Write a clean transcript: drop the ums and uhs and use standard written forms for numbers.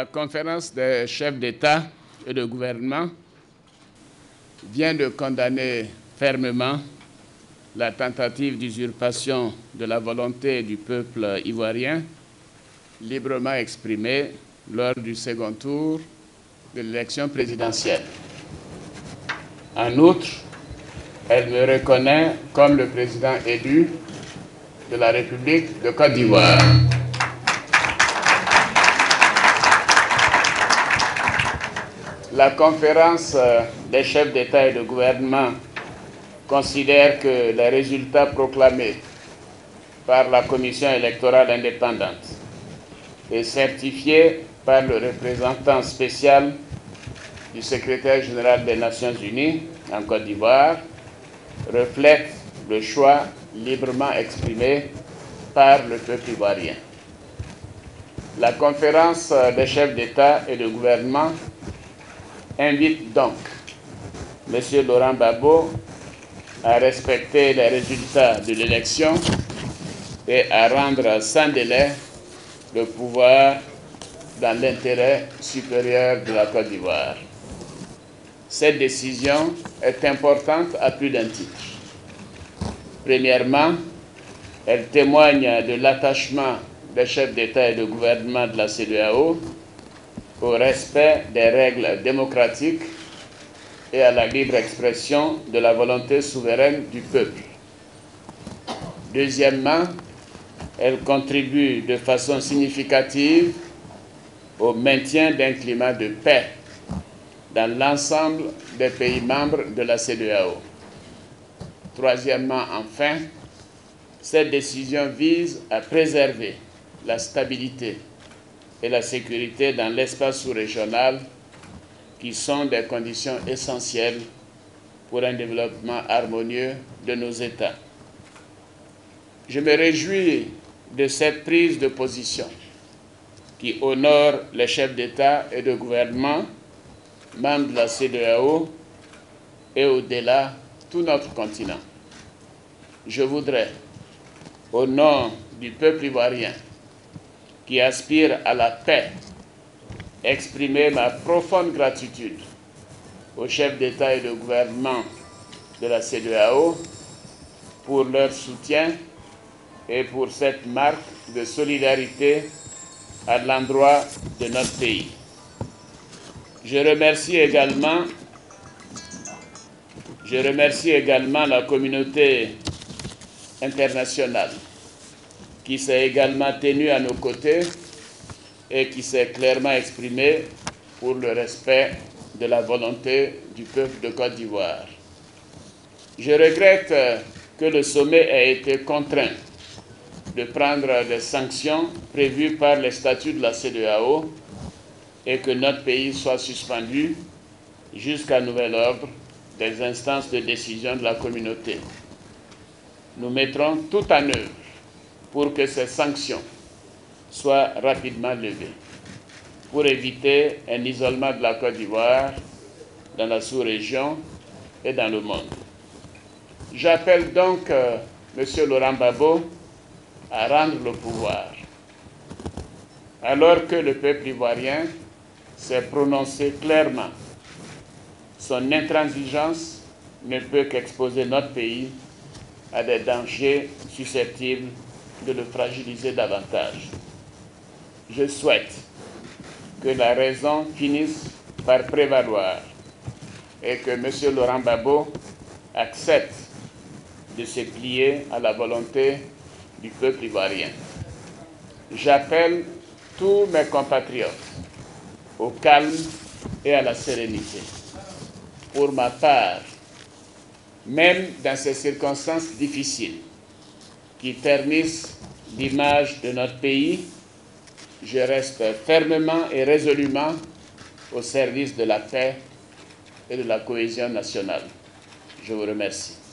La conférence des chefs d'État et de gouvernement vient de condamner fermement la tentative d'usurpation de la volonté du peuple ivoirien, librement exprimée lors du second tour de l'élection présidentielle. En outre, elle me reconnaît comme le président élu de la République de Côte d'Ivoire. La conférence des chefs d'État et de gouvernement considère que les résultats proclamés par la Commission électorale indépendante et certifiés par le représentant spécial du secrétaire général des Nations Unies en Côte d'Ivoire reflètent le choix librement exprimé par le peuple ivoirien. La conférence des chefs d'État et de gouvernement invite donc M. Laurent Gbagbo à respecter les résultats de l'élection et à rendre sans délai le pouvoir dans l'intérêt supérieur de la Côte d'Ivoire. Cette décision est importante à plus d'un titre. Premièrement, elle témoigne de l'attachement des chefs d'État et de gouvernement de la CEDEAO au respect des règles démocratiques et à la libre expression de la volonté souveraine du peuple. Deuxièmement, elle contribue de façon significative au maintien d'un climat de paix dans l'ensemble des pays membres de la CEDEAO. Troisièmement, enfin, cette décision vise à préserver la stabilité et la sécurité dans l'espace sous-régional qui sont des conditions essentielles pour un développement harmonieux de nos États. Je me réjouis de cette prise de position qui honore les chefs d'État et de gouvernement, membres de la CEDEAO et au-delà tout notre continent. Je voudrais, au nom du peuple ivoirien qui aspire à la paix, exprimer ma profonde gratitude aux chefs d'État et de gouvernement de la CEDEAO pour leur soutien et pour cette marque de solidarité à l'endroit de notre pays. Je remercie également la communauté internationale qui s'est également tenue à nos côtés et qui s'est clairement exprimée pour le respect de la volonté du peuple de Côte d'Ivoire. Je regrette que le sommet ait été contraint de prendre des sanctions prévues par les statuts de la CEDEAO et que notre pays soit suspendu jusqu'à nouvel ordre des instances de décision de la communauté. Nous mettrons tout en œuvre pour que ces sanctions soient rapidement levées, pour éviter un isolement de la Côte d'Ivoire dans la sous-région et dans le monde. J'appelle donc M. Laurent Gbagbo à rendre le pouvoir. Alors que le peuple ivoirien s'est prononcé clairement, son intransigeance ne peut qu'exposer notre pays à des dangers susceptibles de le fragiliser davantage. Je souhaite que la raison finisse par prévaloir et que M. Laurent Gbagbo accepte de se plier à la volonté du peuple ivoirien. J'appelle tous mes compatriotes au calme et à la sérénité. Pour ma part, même dans ces circonstances difficiles qui ternissent l'image de notre pays, je reste fermement et résolument au service de la paix et de la cohésion nationale. Je vous remercie.